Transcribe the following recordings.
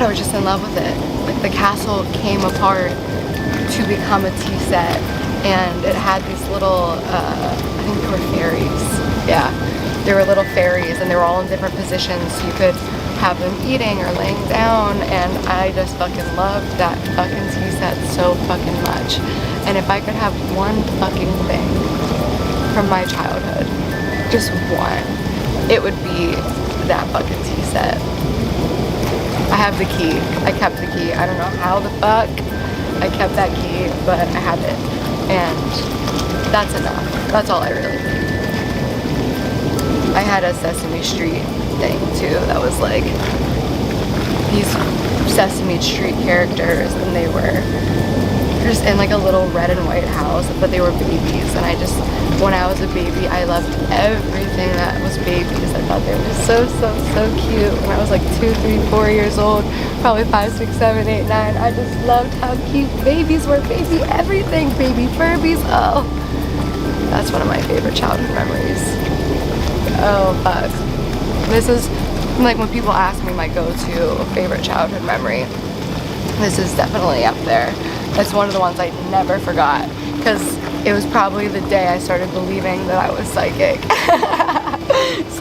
God, I was just in love with it. Like the castle came apart to become a tea set, and it had these little, I think they were fairies. Yeah, they were little fairies, and they were all in different positions, so you could have them eating or laying down, and I just fucking loved that fucking tea set so fucking much. And if I could have one fucking thing from my childhood, just one, it would be that fucking tea set. I have the key. I kept the key. I don't know how the fuck I kept that key, but I have it. And that's enough. That's all I really need. I had a Sesame Street thing too that was like these Sesame Street characters, and they were just in like a little red and white house, but they were babies, and I just, when I was a baby, I loved everything that was babies. I thought they were so cute. When I was like 2, 3, 4 years old, probably 5, 6, 7, 8, 9, I just loved how cute babies were. Baby everything, baby Furbies. Oh, that's one of my favorite childhood memories. Oh fuck. This is like when people ask me my go-to favorite childhood memory, this is definitely up there. It's one of the ones I never forgot, because it was probably the day I started believing that I was psychic.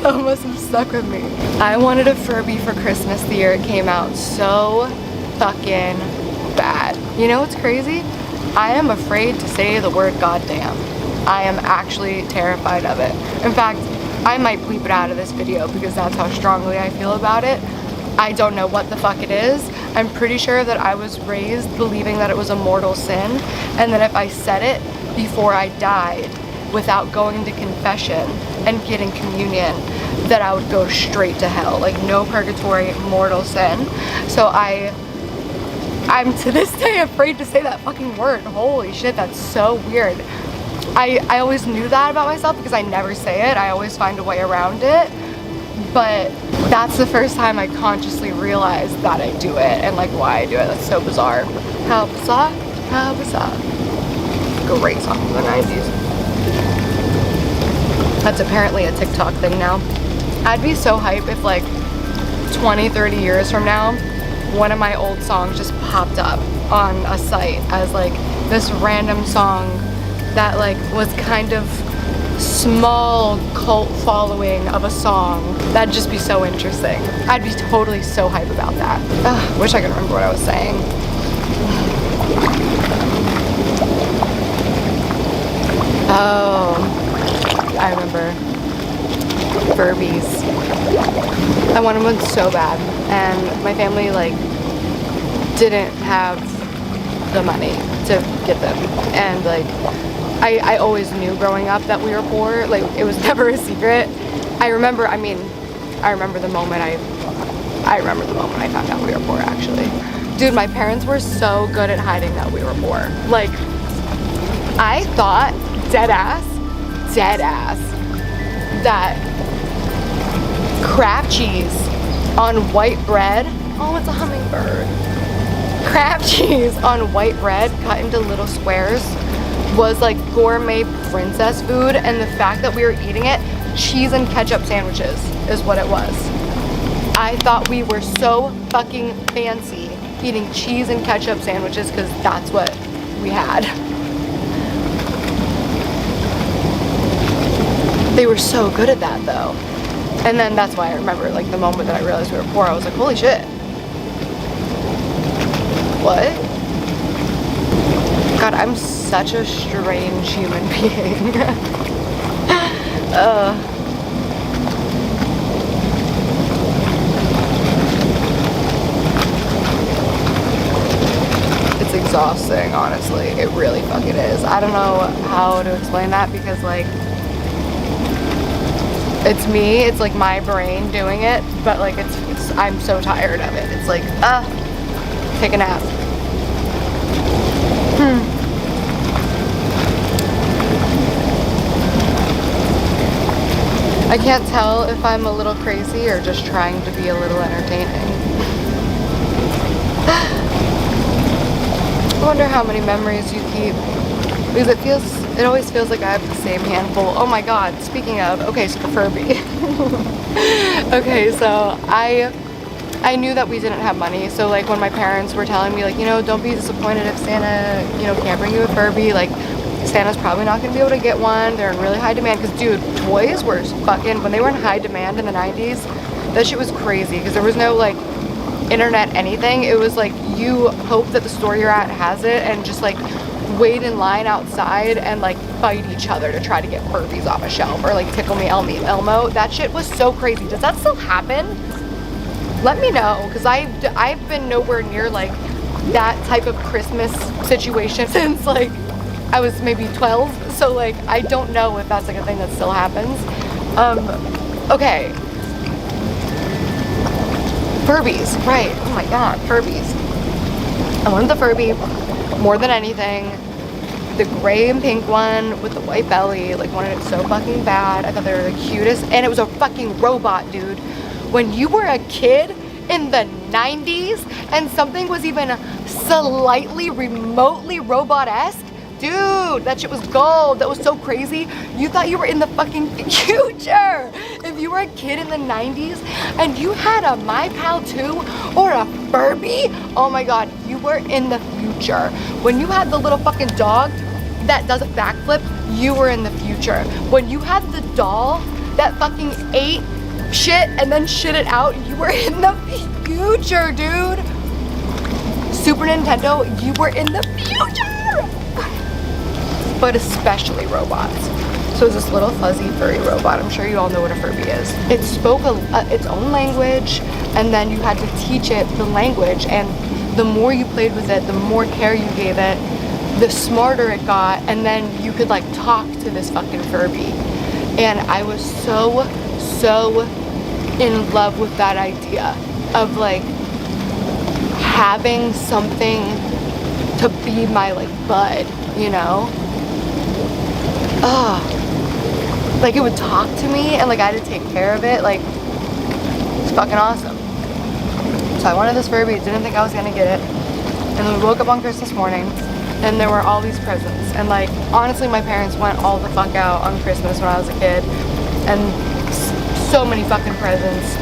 So it must have stuck with me. I wanted a Furby for Christmas the year it came out so fucking bad. You know what's crazy? I am afraid to say the word goddamn. I am actually terrified of it. In fact, I might bleep it out of this video because that's how strongly I feel about it. I don't know what the fuck it is. I'm pretty sure that I was raised believing that it was a mortal sin, and that if I said it before I died without going to confession and getting communion, that I would go straight to hell. Like no purgatory, mortal sin. So I'm to this day afraid to say that fucking word. Holy shit, that's so weird. I always knew that about myself because I never say it. I always find a way around it. But that's the first time I consciously realized that I do it and like why I do it. That's so bizarre. How bizarre? How bizarre. Great song from the 90s. That's apparently a TikTok thing now. I'd be so hype if like 20, 30 years from now, one of my old songs just popped up on a site as like this random song that like was kind of small cult following of a song. That'd just be so interesting. I'd be totally so hype about that. Ugh, wish I could remember what I was saying. Oh, I remember Furbies. I wanted one so bad, and my family like didn't have the money to get them, and like I always knew growing up that we were poor. Like it was never a secret. I remember the moment I found out we were poor, actually. Dude, my parents were so good at hiding that we were poor. Like I thought dead ass that Kraft cheese on white bread, oh, it's a hummingbird. Kraft cheese on white bread cut into little squares was like gourmet princess food, and the fact that we were eating it, cheese and ketchup sandwiches is what it was. I thought we were so fucking fancy eating cheese and ketchup sandwiches because that's what we had. They were so good at that though. And then that's why I remember like the moment that I realized we were poor, I was like, holy shit. What? God, I'm such a strange human being. It's exhausting, honestly. It really fucking is. I don't know how to explain that because like it's me, it's like my brain doing it, but like it's I'm so tired of it. It's like, take a nap. I can't tell if I'm a little crazy or just trying to be a little entertaining. I wonder how many memories you keep, because it always feels like I have the same handful. Oh my god, speaking of, okay, so the Furby. Okay, so I I knew that we didn't have money, so like when my parents were telling me like, you know, don't be disappointed if Santa, you know, can't bring you a Furby, like Santa's probably not gonna be able to get one. They're in really high demand, because dude, toys were fucking, when they were in high demand in the 90s, that shit was crazy, because there was no like internet anything. It was like you hope that the store you're at has it, and just like wait in line outside and like fight each other to try to get Furbies off a shelf, or like Tickle Me Elmo. That shit was so crazy. Does that still happen? Let me know, because I've been nowhere near like that type of Christmas situation since like I was maybe 12, so like I don't know if that's like a thing that still happens. Okay, Furbies, right? Oh my god, Furbies. I wanted the Furby more than anything. The gray and pink one with the white belly, like wanted it so fucking bad. I thought they were the cutest, and it was a fucking robot, dude. When you were a kid in the 90s and something was even slightly remotely robot-esque, dude, that shit was gold. That was so crazy. You thought you were in the fucking future. If you were a kid in the 90s and you had a My Pal 2 or a Furby, oh my god, you were in the future. When you had the little fucking dog that does a backflip, you were in the future. When you had the doll that fucking ate shit and then shit it out, you were in the future, dude. Super Nintendo, you were in the future. But especially robots. So it's this little fuzzy furry robot. I'm sure you all know what a Furby is. It spoke its own language, and then you had to teach it the language, and the more you played with it, the more care you gave it, the smarter it got, and then you could like talk to this fucking Furby. And I was so in love with that idea of like having something to be my like bud, you know? Like it would talk to me and like I had to take care of it. Like, it's fucking awesome. So I wanted this Furby, didn't think I was gonna get it. And then we woke up on Christmas morning and there were all these presents. And like, honestly, my parents went all the fuck out on Christmas when I was a kid. And so many fucking presents.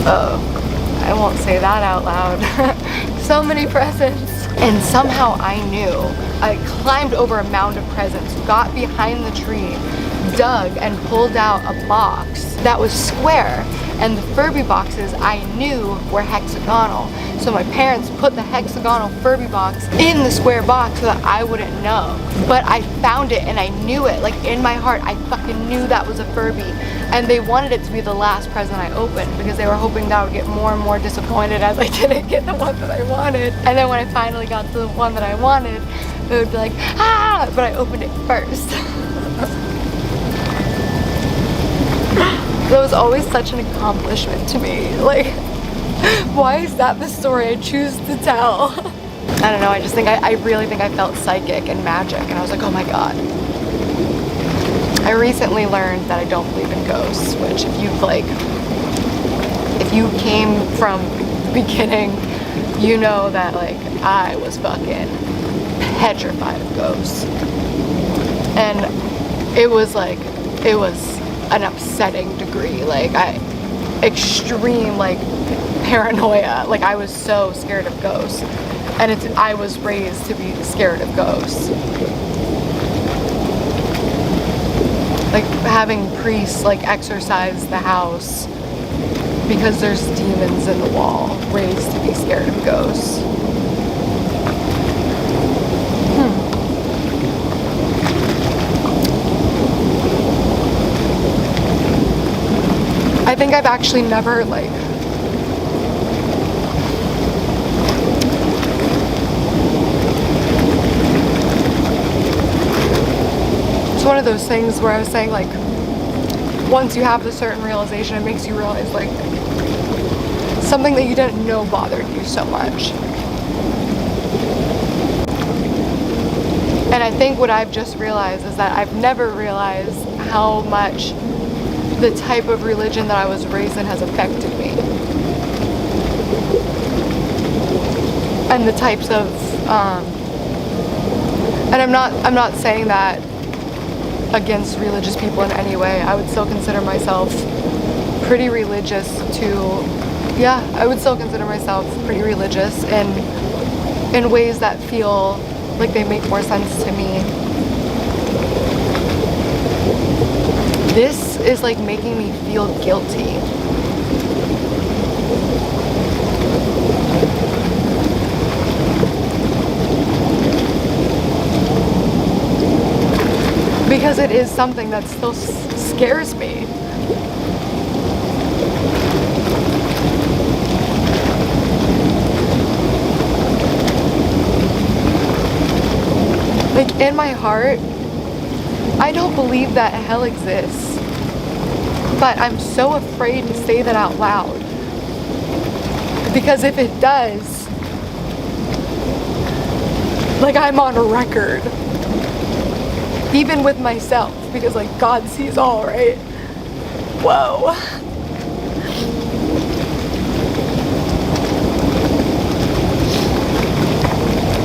I won't say that out loud. So many presents. And somehow I knew. I climbed over a mound of presents, got behind the tree, dug and pulled out a box that was square. And the Furby boxes I knew were hexagonal. So my parents put the hexagonal Furby box in the square box so that I wouldn't know. But I found it and I knew it. Like in my heart, I fucking knew that was a Furby. And they wanted it to be the last present I opened because they were hoping that I would get more and more disappointed as I didn't get the one that I wanted. And then when I finally got to the one that I wanted, it would be like, ah, but I opened it first. That was always such an accomplishment to me. Like, why is that the story I choose to tell? I don't know, I just think, I really think I felt psychic and magic, and I was like, oh my god. I recently learned that I don't believe in ghosts, which if you've like, if you came from the beginning, you know that like, I was fucking petrified of ghosts. And it was like, it was an upsetting degree, like extreme like paranoia. Like I was so scared of ghosts, and I was raised to be scared of ghosts. Like having priests like exorcise the house because there's demons in the wall, raised to be scared of ghosts. I think I've actually never like it's one of those things where I was saying like once you have a certain realization, it makes you realize like something that you didn't know bothered you so much. And I think what I've just realized is that I've never realized how much the type of religion that I was raised in has affected me. And the types of, and I'm not saying that against religious people in any way. I would still consider myself pretty religious to Yeah, I would still consider myself pretty religious and in ways that feel like they make more sense to me. This is like making me feel guilty. Because it is something that still scares me. Like, in my heart, I don't believe that hell exists, but I'm so afraid to say that out loud. Because if it does, like, I'm on a record. Even with myself, because like God sees all, right? Whoa.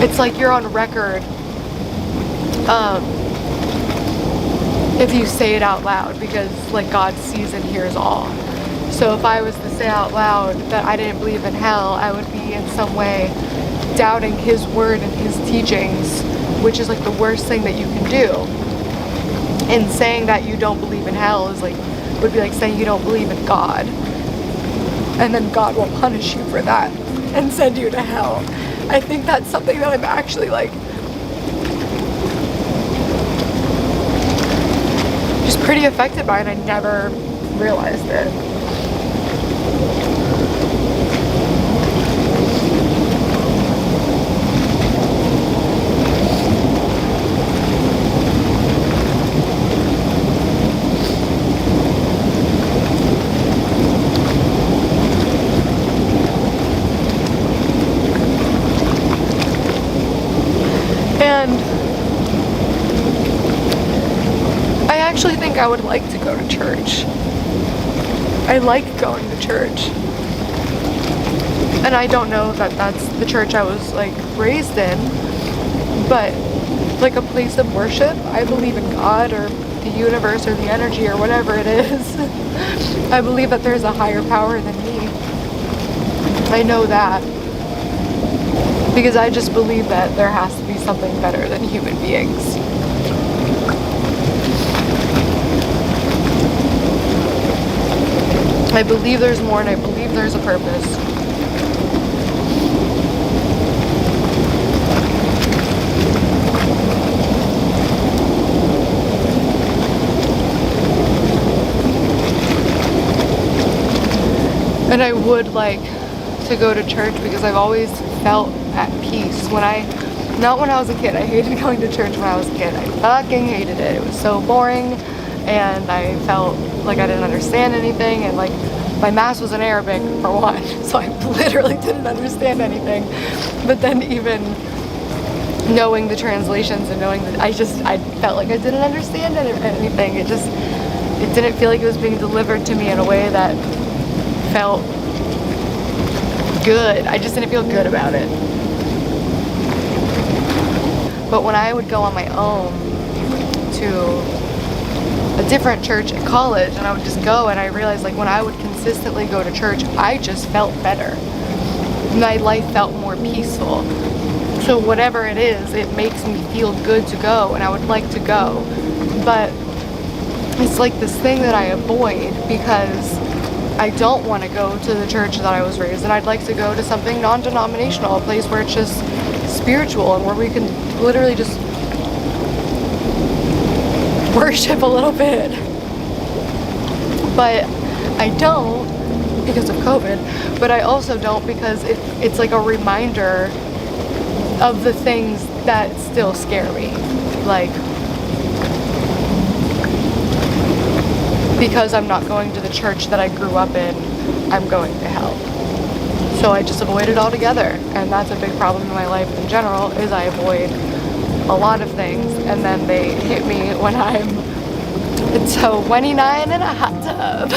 It's like you're on record if you say it out loud, because like God sees and hears all. So if I was to say out loud that I didn't believe in hell, I would be in some way doubting his word and his teachings, which is like the worst thing that you can do. And saying that you don't believe in hell is like, would be like saying you don't believe in God. And then God will punish you for that and send you to hell. I think that's something that I'm actually like, just pretty affected by, and I never realized it. And I actually think I would like to go to church. I like going to church. And I don't know that that's the church I was like raised in, but like a place of worship. I believe in God or the universe or the energy or whatever it is. I believe that there's a higher power than me. I know that. Because I just believe that there has to be something better than human beings. I believe there's more, and I believe there's a purpose. And I would like to go to church because I've always felt at peace. Not when I was a kid. I hated going to church when I was a kid. I fucking hated it. It was so boring, and I felt like I didn't understand anything, and like my mass was in Arabic for one, so I literally didn't understand anything. But then even knowing the translations and knowing that I felt like I didn't understand anything. It didn't feel like it was being delivered to me in a way that felt good. I just didn't feel good about it. But when I would go on my own to a different church at college, and I would just go, and I realized like when I would consistently go to church, I just felt better. My life felt more peaceful. So whatever it is, it makes me feel good to go, and I would like to go. But it's like this thing that I avoid because I don't want to go to the church that I was raised in. I'd like to go to something non-denominational, a place where it's just spiritual and where we can literally just worship a little bit. But I don't because of COVID, but I also don't because it's like a reminder of the things that still scare me. Like, because I'm not going to the church that I grew up in, I'm going to hell. So I just avoid it altogether, and that's a big problem in my life in general, is I avoid a lot of things, and then they hit me when I'm 29 in a hot tub.